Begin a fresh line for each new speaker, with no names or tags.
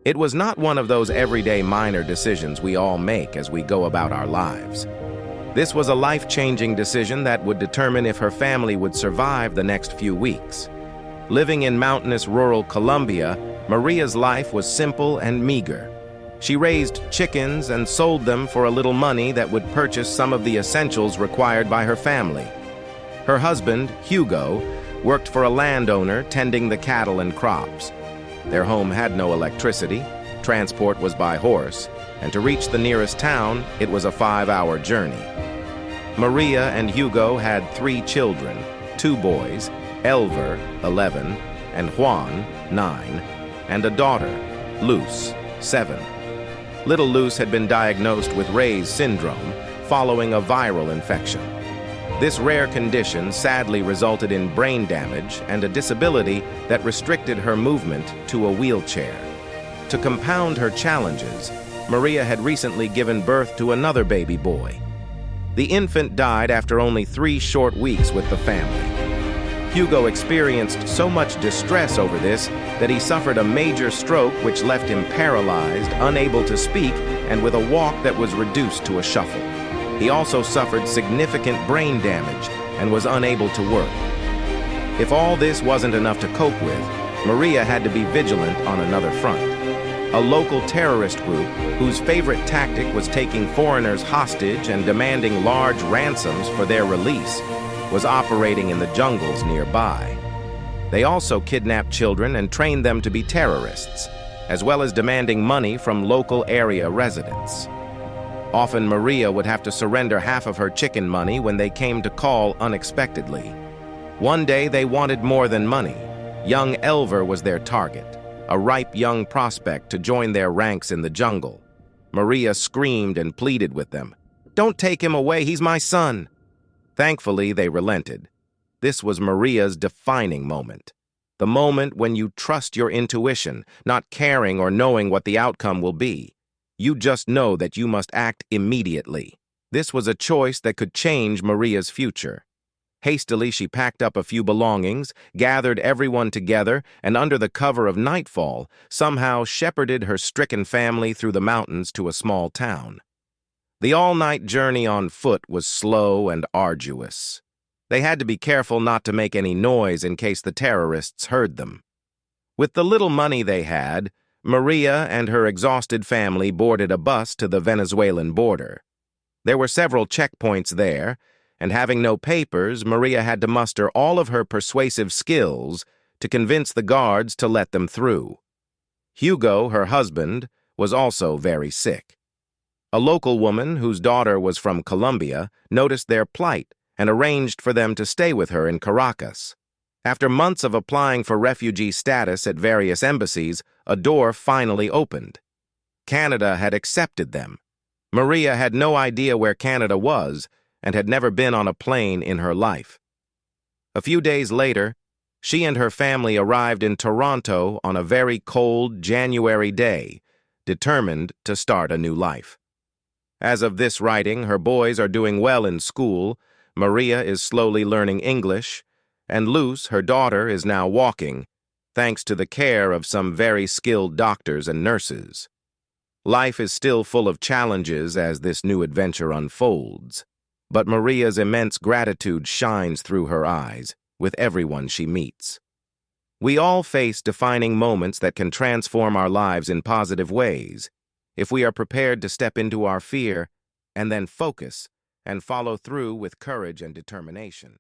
It was not one of those everyday minor decisions we all make as we go about our lives. This was a life-changing decision that would determine if her family would survive the next few weeks. Living in mountainous rural Colombia, Maria's life was simple and meager. She raised chickens and sold them for a little money that would purchase some of the essentials required by her family. Her husband, Hugo, worked for a landowner tending the cattle and crops. Their home had no electricity, transport was by horse, and to reach the nearest town, it was a 5-hour journey. Maria and Hugo had 3 children, 2 boys, Elver, 11, and Juan, 9, and a daughter, Luz, 7. Little Luz had been diagnosed with Ray's syndrome following a viral infection. This rare condition sadly resulted in brain damage and a disability that restricted her movement to a wheelchair. To compound her challenges, Maria had recently given birth to another baby boy. The infant died after only 3 short weeks with the family. Hugo experienced so much distress over this that he suffered a major stroke which left him paralyzed, unable to speak, and with a walk that was reduced to a shuffle. He also suffered significant brain damage and was unable to work. If all this wasn't enough to cope with, Maria had to be vigilant on another front. A local terrorist group, whose favorite tactic was taking foreigners hostage and demanding large ransoms for their release, was operating in the jungles nearby. They also kidnapped children and trained them to be terrorists, as well as demanding money from local area residents. Often Maria would have to surrender half of her chicken money when they came to call unexpectedly. One day they wanted more than money. Young Elver was their target, a ripe young prospect to join their ranks in the jungle. Maria screamed and pleaded with them. "Don't take him away, he's my son." Thankfully, they relented. This was Maria's defining moment. The moment when you trust your intuition, not caring or knowing what the outcome will be. You just know that you must act immediately. This was a choice that could change Maria's future. Hastily, she packed up a few belongings, gathered everyone together, and under the cover of nightfall, somehow shepherded her stricken family through the mountains to a small town. The all-night journey on foot was slow and arduous. They had to be careful not to make any noise in case the terrorists heard them. With the little money they had, Maria and her exhausted family boarded a bus to the Venezuelan border. There were several checkpoints there, and having no papers, Maria had to muster all of her persuasive skills to convince the guards to let them through. Hugo, her husband, was also very sick. A local woman, whose daughter was from Colombia, noticed their plight and arranged for them to stay with her in Caracas. After months of applying for refugee status at various embassies, a door finally opened. Canada had accepted them. Maria had no idea where Canada was and had never been on a plane in her life. A few days later, she and her family arrived in Toronto on a very cold January day, determined to start a new life. As of this writing, her boys are doing well in school, Maria is slowly learning English, and Luz, her daughter, is now walking, thanks to the care of some very skilled doctors and nurses. Life is still full of challenges as this new adventure unfolds, but Maria's immense gratitude shines through her eyes with everyone she meets. We all face defining moments that can transform our lives in positive ways, if we are prepared to step into our fear and then focus and follow through with courage and determination.